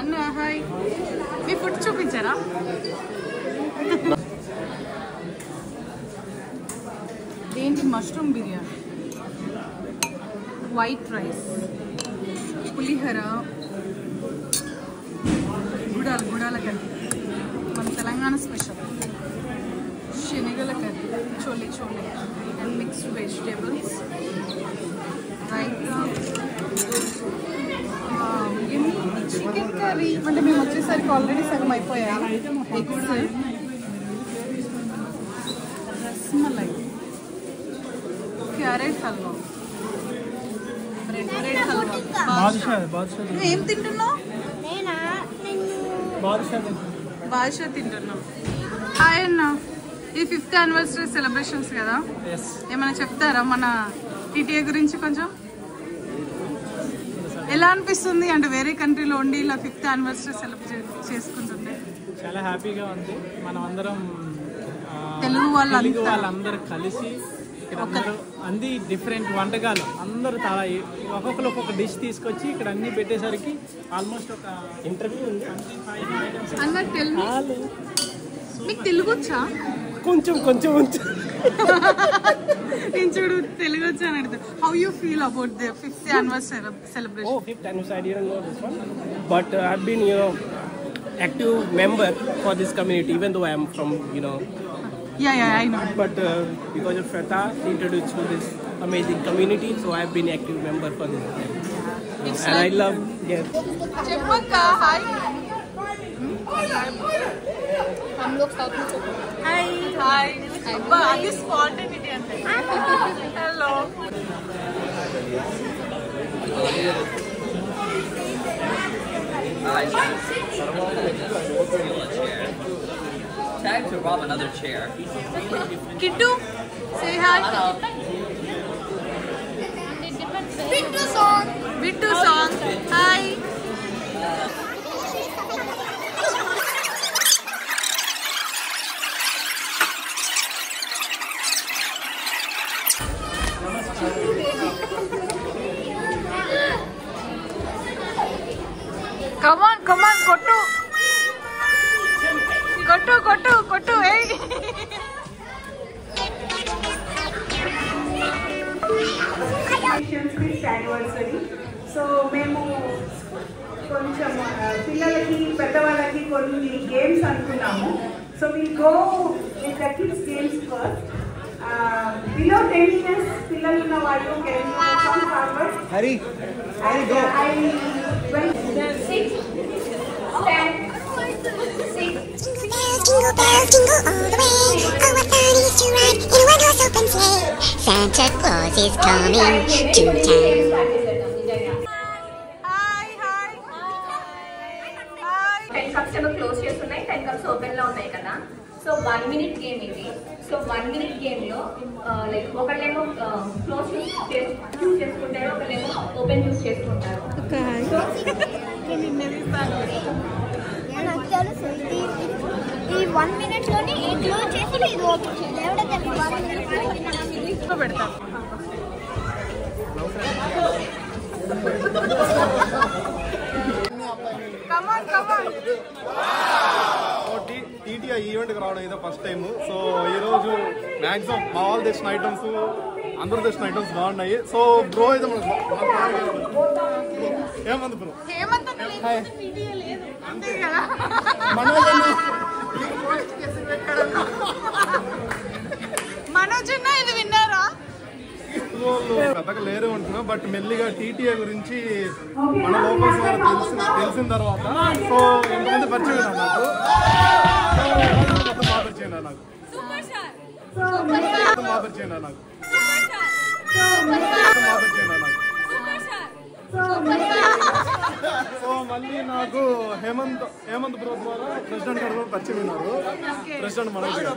అన్న హాయ్, మీ ఫుడ్ చూపించారా? ఏంటి mushroom biryani, white rice, పులిహోర, Gudala curry, మన Telangana special, Sanagala curry, chole and mixed vegetables, raita, chicken curry. అంటే మేము వచ్చేసరికి ఆల్రెడీ సగం అయిపోయాయి. Eggs, rasmalai, carrot halwa, bread halwa. ఏం తింటున్నావు? బాదుషా తింటున్నాం. హాయ్ అన్న, ఈ 5th యానివర్సరీ సెలబ్రేషన్స్ కదా, ఏమైనా చెప్తారా మన టీటీఏ గురించి కొంచెం? ఎలా అనిపిస్తుంది అంటే వేరే కంట్రీలో ఉండి ఇలా 5th యానివర్సరీ సెలబ్రేట్ చేసుకుంటుంటే? చాలా హ్యాపీగా ఉంది. మనం అందరం తెలుగు వాళ్ళందరూ కలిసి ఇక్కడ అందరూ అన్ని డిఫరెంట్ వంటకాలు అందరూ చాలా ఒక్కొక్కరు ఒక్కొక్క డిష్ తీసుకొచ్చి ఇక్కడ అన్ని పెట్టేసరికి ఆల్మోస్ట్ ఒక ఇంటర్వ్యూ ఉంది. మీకు తెలుగు వచ్చా? కొంచెం నేను చూడు తెలుగు వచ్చా అని అడుగుతా. How you feel about the 5th anniversary celebration? 5th anniversary, I didn't know this one, but I've been active member for this community, even though I am from Yeah, I know. But because of Shweta introduced to this amazing community, so I've been active member for this. It's and like, I love Cheppakka, hi. हम लोग साथ में Hi. अब्बा అది spontaneity అంటే. Hello. Tag to rob another chair. Kittu, say hi. Bittu song. Hi. Come on, కొట్టు. Hey. Anniversary. So మేము కొంచెం పిల్లలకి పెద్దవాళ్ళకి కొన్ని గేమ్స్ అనుకున్నాము. So will go with the kids games first. Below 10 years పిల్లలు ఉన్న వాళ్ళు can come forward. Hurry go. I 6 10 Jingle bells, jingle all the way. Oh, what fun it is to ride in a one-horse open sleigh. Santa Claus is coming to town. Hi. 10 cups ఏమో close చేస్తున్నాయి, 10 cups open లో ఉన్నాయి కదా. So 1 minute game ఇది. So 1 minute game లో like ఒకళ్ళేమో close చూస్ చేసుకుంటారు, ఒకళ్ళేమో ఓపెన్ చూస్ చేసుకుంటారు. ఈ 1 minute లోనే ఈ క్లోజ్ చేసి ఇది ఓపెన్ చేయాలి. ఎవడైతే 1 minute లో పెడతాను. టీటీఐ ఈవెంట్కి రావడం ఇదే ఫస్ట్ టైం. సో ఈరోజు మ్యాక్సిమం మా వాళ్ళు తెచ్చిన ఐటమ్స్, అందరూ తెచ్చిన ఐటమ్స్ బాగున్నాయి. సో బ్రో అయితే ఏమంది బ్రో? మనోజ్ ఇది విన్నారా? పెద్దగా లేరు అంటున్నా, బట్ మెల్లిగా టీటీఐ గురించి మన లోకల్స్ తెలిసిన తర్వాత సో ఎంతమంది పరిచయం నాకు పరిచయం నాకు సో మళ్ళీ నాకు హేమంత్ బ్రో ద్వారా ప్రెసిడెంట్ గారు పరిచయం ఉన్నారు. ప్రెసిడెంట్ మనోజ్ గారు.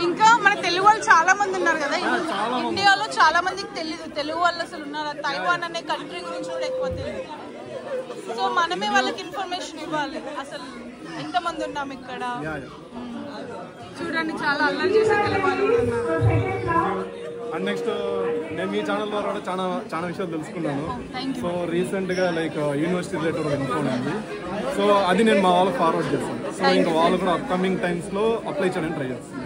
ఇంకా మన తెలుగు వాళ్ళు చాలా మంది ఉన్నారు కదా ఇండియాలో, చాలా మందికి తెలియదు తెలుగు వాళ్ళు అసలు ఉన్నారు. తైవాన్ అనే కంట్రీ గురించి కూడా ఎక్కువ తెలియదు. సో మనమే వాళ్ళకి ఇన్ఫర్మేషన్ ఇవ్వాలి, అసలు ఎంతమంది ఉన్నాం ఇక్కడ. చూడండి చాలా అల్లరి చేసే తెలుగు వాళ్ళు ఉన్నారు. అండ్ నెక్స్ట్ నేను మీ ఛానల్ ద్వారా కూడా చాలా విషయాలు తెలుసుకున్నాను. సో రీసెంట్గా లైక్ యూనివర్సిటీ రిలేటెడ్ ఒక ఇన్ఫో ఉంది. సో అది నేను మా వాళ్ళకి ఫార్వర్డ్ చేస్తాను. సో ఇంకా వాళ్ళు కూడా అప్కమింగ్ టైమ్స్లో అప్లై చేయడానికి ట్రై చేస్తాను.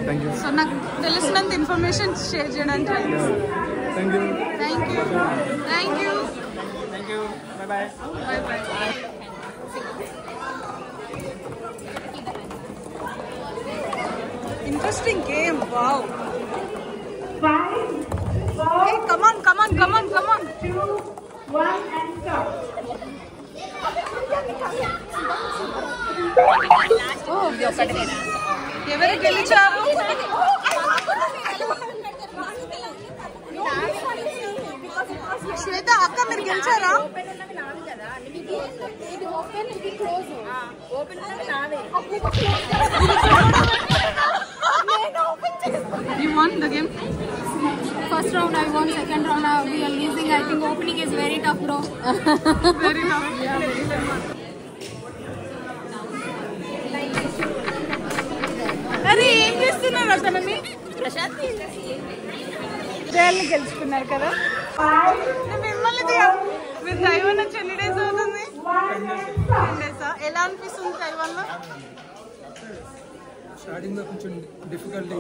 Thank you. సో నాకు తెలిసినంత ఇన్ఫర్మేషన్ షేర్ చేయడానికి ట్రై చేస్తాను. Thank you. Thank you. Thank you. Thank you. Bye bye. Bye bye. Interesting game. Wow. 5, 4, Hey, come on. 2, 1 and stop. ఎవరు గెలిచారు? శ్వేత అక్క మీరు గెలిచారా? You won the game? First round I won, second round we are losing. I think opening is very tough, bro. Very tough. Yeah, very tough. అరే ఏం చేస్తున్నారు అతనని? Jail గెలుచుకున్నారు కదా. మిమ్మల్ని మీరు తైవాన్ వచ్చి ఎన్ని డేస్ అవుతుంది? 10 days. ఎలా అనిపిస్తుంది తైవాన్ లో? స్టార్టింగ్ లో కొంచెం డిఫికల్టీ.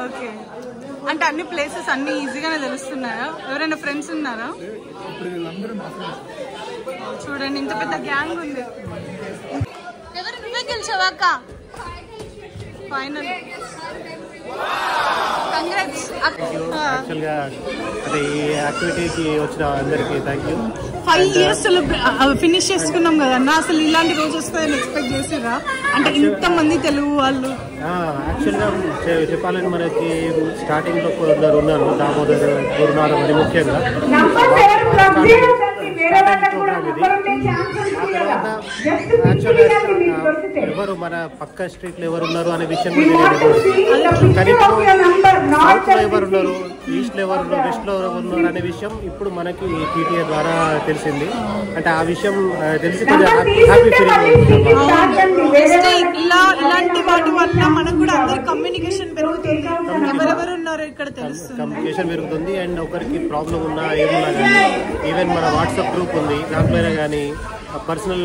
ఓకే, అంటే అన్ని ప్లేసెస్ అన్ని ఈజీగానే తెలుస్తున్నాయా? ఎవరైనా ఫ్రెండ్స్ ఉన్నారా? ఇప్పుడు వీళ్ళందరూ మా ఫ్రెండ్స్. చూడండి ఇంత పెద్ద గ్యాంగ్ ఉంది. ఎవరు నువ్వే గెలిచావా అక్క? ఫైనల్. కంగ్రాట్స్. యాక్చువల్గా అదే ఈ యాక్టివిటీకి వచ్చిన అందరికీ థ్యాంక్ యూ. 5 years ఫినిష్ చేసుకున్నాం కదా అన్న, అసలు ఇలాంటి రోజు వస్తాయని ఎక్స్పెక్ట్ చేసిరా? అంటే ఇంతమంది తెలుగు వాళ్ళు. యాక్చువల్గా చెప్పాలని మనకి స్టార్టింగ్లో కొందరు ఉన్నారు, దామోదర్, గురునాథం అని ముఖ్యంగా ప్రోగ్రామ్ ఇది. యాక్చువల్గా ఎవరు మన పక్క స్ట్రీట్లో ఎవరు ఉన్నారు అనే విషయం తెలియదు. కానీ సౌత్లో ఎవరు ఉన్నారు, ఈస్ట్లో ఎవరు ఉన్నారు, వెస్ట్లో ఎవరు ఉన్నారు అనే విషయం ఇప్పుడు మనకి టీటీఏ ద్వారా తెలిసింది. అంటే ఆ విషయం తెలిసి కొంచెం హ్యాపీ ఫీలింగ్. ఇలాంటి వాటి వల్ల మనకు కూడా అందరి కమ్యూనికేషన్ పెరుగుతుంది, ఎవరెవరు ఉన్నారో ఇక్కడ తెలుస్తుంది, కమ్యూనికేషన్ పెరుగుతుంది. అండ్ ఒకరికి ప్రాబ్లం ఉన్నా ఏమున్నా కానీ ఈవెన్ మన వాట్సాప్ గ్రూప్ ఉంది, దాంట్లో కానీ పర్సనల్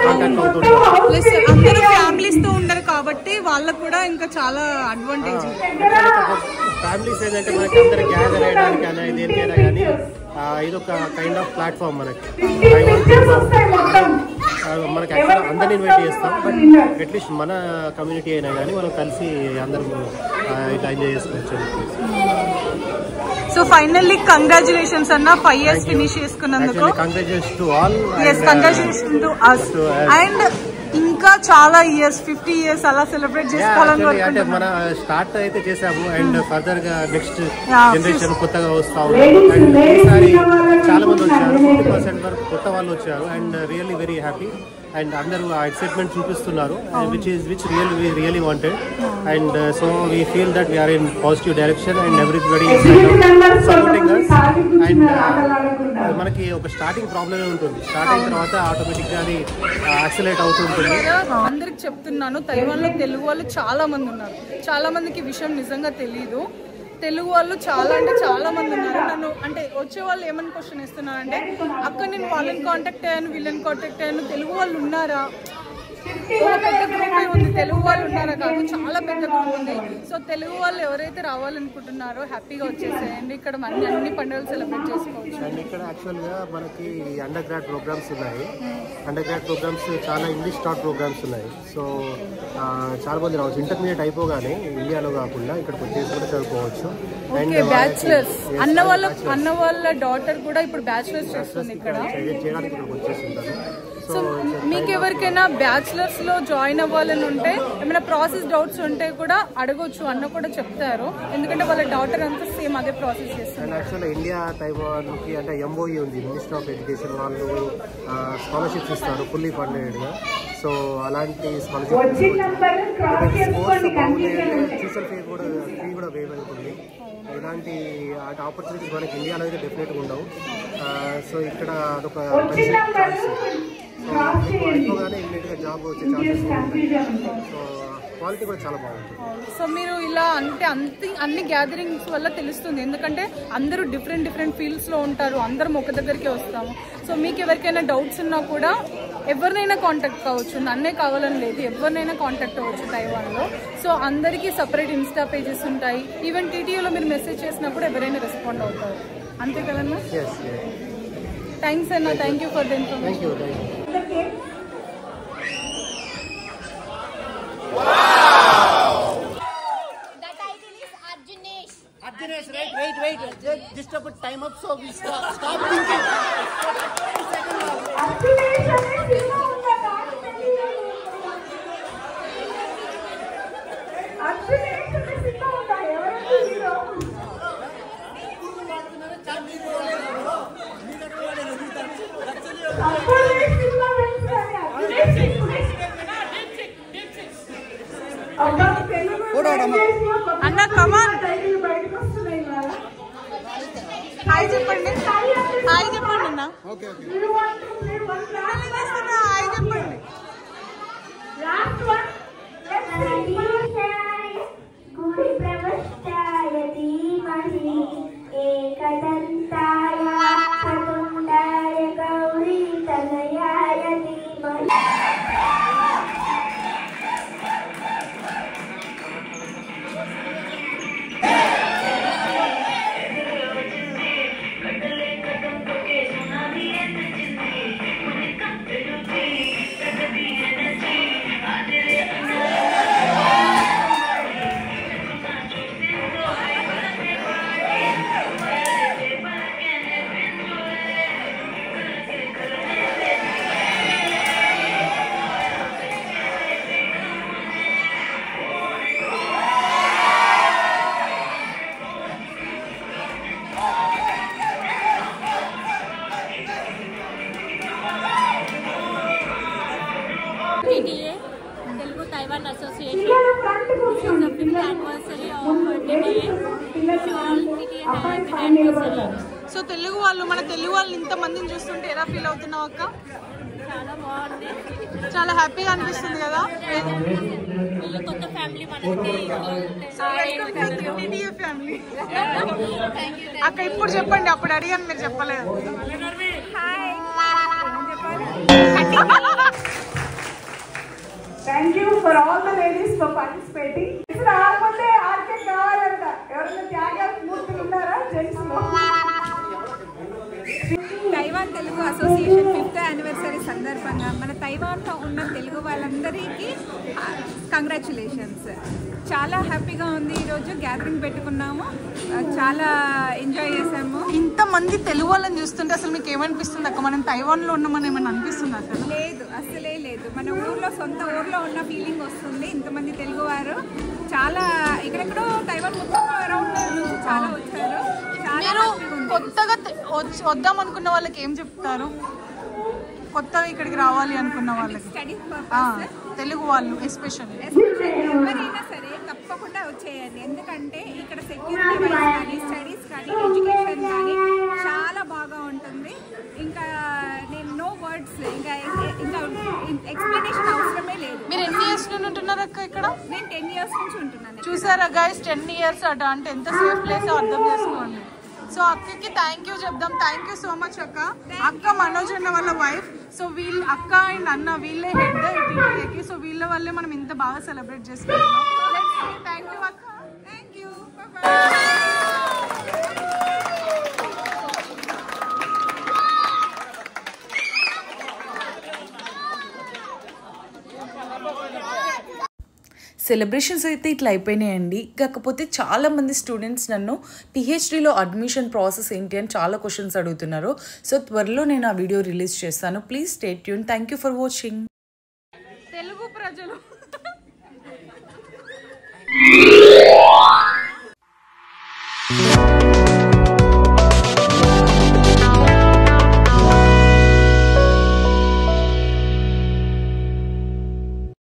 కాంటాక్ట్ అవుతుంది. ప్లస్ అందరూ ఫ్యామిలీస్ తో ఉండరు కాబట్టి వాళ్ళకు కూడా ఇంకా చాలా అడ్వాంటేజ్. ఫ్యామిలీస్ ఏంటంటే మనకి అందరు గ్యాదర్ అయ్యడానికి అయినా దేనికైనా కానీ ఇదొక కైండ్ ఆఫ్ ప్లాట్ఫామ్ మనకి. మనకి యాక్చువల్గా అందరిని ఇన్వైట్ చేస్తాం, బట్ అట్లీస్ట్ మన కమ్యూనిటీ అయినా కానీ మనం కలిసి అందరం ఇట్లా ఎంజాయ్ చేసుకోవచ్చు. సో ఫైనల్లీ కంగ్రాచులేషన్స్ అన్న, 5 years ఫినిష్ చేసుకున్నందుకు. Congratulations to all. yes, congratulations to us. And ఇంకా చాలా ఇయర్స్, 50 years అలా సెలబ్రేట్ చేసుకోవాలని అంటే మన స్టార్ట్ అయితే చేసాము అండ్ ఫర్దర్ గా నెక్స్ట్ జనరేషన్ కొత్తగా వస్తా ఉన్నారు. అండ్ ఈసారి చాలా మంది వచ్చారు, 50% వరకు కొత్త వాళ్ళు వచ్చారు. And really very happy. And అందరూ ఆ ఎక్సైట్మెంట్ చూపిస్తున్నారు, which really wanted. And so we feel that we are in positive direction and everybody supporting us. And మనకి ఒక స్టార్టింగ్ ప్రాబ్లమే ఉంటుంది, స్టార్ట్ అయిన తర్వాత ఆటోమేటిక్ గా అది యాక్సిలేట్ అవుతుంటుంది. అందరికి చెప్తున్నాను, తైవాన్ లో తెలుగు వాళ్ళు చాలా మంది ఉన్నారు. చాలా మందికి విషయం నిజంగా తెలియదు. తెలుగు వాళ్ళు చాలా అంటే చాలా మంది ఉన్నారు. నన్ను అంటే వచ్చే వాళ్ళు ఏమని క్వశ్చన్ ఇస్తున్నారంటే, అక్కడ నేను వాళ్ళని కాంటాక్ట్ అయ్యాను, వీళ్ళని కాంటాక్ట్ అయ్యాను, తెలుగు వాళ్ళు ఉన్నారా? ఒక పెద్ద గ్రూపే ఉంది, తెలుగు వాళ్ళు ఉన్నారా కాదు, చాలా పెద్ద గ్రూప్ ఉంది. సో తెలుగు వాళ్ళు ఎవరైతే రావాలనుకుంటున్నారో హ్యాపీగా వచ్చేసేయండి. ఇక్కడ అన్ని పండుగలు సెలబ్రేట్ చేసుకోవచ్చు. అండ్ ఇక్కడ యాక్చువల్గా మనకి అండర్ గ్రాడ్ ప్రోగ్రామ్స్ ఉన్నాయి. అండర్ గ్రాడ్ ప్రోగ్రామ్స్ చాలా ఇంగ్లీష్ టాట్ ప్రోగ్రామ్స్ ఉన్నాయి. సో చాలా మంది రావచ్చు. ఇంటర్మీడియట్ అయిపోగానే ఇండియాలో కాకుండా ఇక్కడికి వచ్చేసి కూడా చదువుకోవచ్చు. అండ్ బ్యాచులర్స్ అన్న వాళ్ళ డాటర్ కూడా ఇప్పుడు బ్యాచులర్స్ చేస్తుంది ఇక్కడ చేయడానికి ఇక్కడికి వచ్చేస్తుంటారు. సో మీకు ఎవరికైనా బ్యాచులర్స్ లో జాయిన్ అవ్వాలని ఉంటే, ఏమైనా ప్రాసెస్ డౌట్స్ ఉంటే కూడా అడగొచ్చు, అన్న కూడా చెప్తారు. ఎందుకంటే వాళ్ళ డాటర్ అంతా సేమ్ అదే ప్రాసెస్ చేస్తారు. అండ్ యాక్చువల్గా ఇండియా తైవాన్కి అంటే ఎంఓఈ ఉంది, మినిస్టర్ ఆఫ్ ఎడ్యుకేషన్. వాళ్ళు స్కాలర్షిప్స్ ఇస్తారు ఫుల్లీ ఫండెడ్గా. సో అలాంటి స్కాలర్షిప్ ట్యూషన్ ఫీ కూడా వే అవుతుంది. ఇలాంటి ఆపర్చునిటీస్ మనకి ఇండియాలో అయితే డెఫినెట్గా ఉండవు. సో ఇక్కడ అదొక మంచి ఛాన్స్. క్రాస్ చేయండి. ఇమ్మీడియట్గా జాబ్ వచ్చే ఛాన్సెస్ ఉంటాయి. సో క్వాలిటీ కూడా చాలా బాగుంటుంది. సో మీరు ఇలా అంటే అన్ని గ్యాదరింగ్స్ వల్ల తెలుస్తుంది, ఎందుకంటే అందరూ డిఫరెంట్ ఫీల్డ్స్లో ఉంటారు, అందరం ఒక దగ్గరికి వస్తాము. సో మీకు ఎవరికైనా డౌట్స్ ఉన్నా కూడా ఎవరినైనా కాంటాక్ట్ కావచ్చు, నన్నే కావాలని లేదు, ఎవరినైనా కాంటాక్ట్ అవ్వచ్చు తైవాన్లో. సో అందరికీ సపరేట్ ఇన్స్టా పేజెస్ ఉంటాయి. ఈవెన్ టీటీయూలో మీరు మెసేజ్ చేసినప్పుడు ఎవరైనా రెస్పాండ్ అవుతారు, అంతే కదన్నా? థ్యాంక్స్ అన్న, thank you for the information. Arjunesh, wait. Just to put time up, so we stop thinking. అన్న కమాన్, హాయ్ చెప్పండి, హాయ్ చెప్పండి అన్న, హాయ్ చెప్పండి. TTA, Telugu Taiwan Association. This is the 5th anniversary of TTA. So all TTA happy anniversary. So Telugu వాళ్ళు, మన తెలుగు వాళ్ళు ఇంతమందిని చూస్తుంటే ఎలా ఫీల్ అవుతున్నావు అక్క? చాలా బాగుంది, చాలా హ్యాపీగా అనిపిస్తుంది కదా. కొత్త ఫ్యామిలీ మనకి TTA ఫ్యామిలీ. అక్క ఇప్పుడు చెప్పండి, అప్పుడు అడిగాను మీరు చెప్పలేదు. Thank you for all the ladies for participating. ఇప్పుడు ఆడమంటే ఆడికే కావాలంట. ఎవరైనా త్యాగాల మూర్తులు ఉన్నారా జెంట్స్ లో? Taiwan Telugu association 5th anniversary సందర్భంగా మన తైవాన్లో ఉన్న తెలుగు వాళ్ళందరికీ కంగ్రాచులేషన్స్. చాలా హ్యాపీగా ఉంది. ఈరోజు గ్యాదరింగ్ పెట్టుకున్నాము, చాలా ఎంజాయ్ చేసాము. ఇంతమంది తెలుగు వాళ్ళని చూస్తుంటే అసలు మీకు ఏమనిపిస్తుంది అక్క? మనం తైవాన్లో ఉన్నామని ఏమన్నా అనిపిస్తుంది అసలు? లేదు, అసలే లేదు. మన ఊర్లో, సొంత ఊర్లో ఉన్న ఫీలింగ్ వస్తుంది. ఇంతమంది తెలుగువారు చాలా ఎక్కడెక్కడో తైవాన్ మొత్తం అరౌండ్ చాలా వచ్చారు. మీరు కొత్తగా వద్దాం అనుకున్న వాళ్ళకి ఏం చెప్తారు? కొత్తగా ఇక్కడికి రావాలి అనుకున్న వాళ్ళకి, తెలుగు వాళ్ళు ఎస్పెషల్లీ ఎవరైనా సరే తప్పకుండా వచ్చేయండి. ఎందుకంటే ఇక్కడ సెక్యూరిటీ వైజ్ కానీ, స్టడీస్ కానీ, ఎడ్యుకేషన్ కానీ చాలా బాగా ఉంటుంది. ఇంకా నేను నో వర్డ్స్, ఇంకా ఎక్స్ప్లెనేషన్ అవసరమే లేదు. మీరు ఎన్ని ఇయర్స్ నుండి ఉంటున్నారు అక్క ఇక్కడ? నేను 10 years నుంచి ఉంటున్నాను. చూసారా గైస్, 10 years అట, అంటే ఎంత సేఫ్ ప్లేస్ అర్థం చేసుకోండి. సో అక్కకి థ్యాంక్ యూ చెప్దాం. థ్యాంక్ యూ సో మచ్ అక్క. అక్క మనోజ్ అన్న వాళ్ళ వైఫ్. సో వీళ్ళు అక్క అండ్ అన్న వీళ్ళే హెడ్ టీటీఏకి. సో వీళ్ళ వల్లే మనం ఇంత బాగా సెలబ్రేట్ చేసుకుంటున్నాం. థ్యాంక్ యూ అక్క. Thank you. సెలబ్రేషన్స్ అయితే ఇట్లా అయిపోయినాయండి. కాకపోతే చాలామంది స్టూడెంట్స్ నన్ను పిహెచ్డీలో అడ్మిషన్ ప్రాసెస్ ఏంటి అని చాలా క్వశ్చన్స్ అడుగుతున్నారు. సో త్వరలో నేను ఆ వీడియో రిలీజ్ చేస్తాను. Please stay tune. Thank you for watching. Telugu ప్రజలు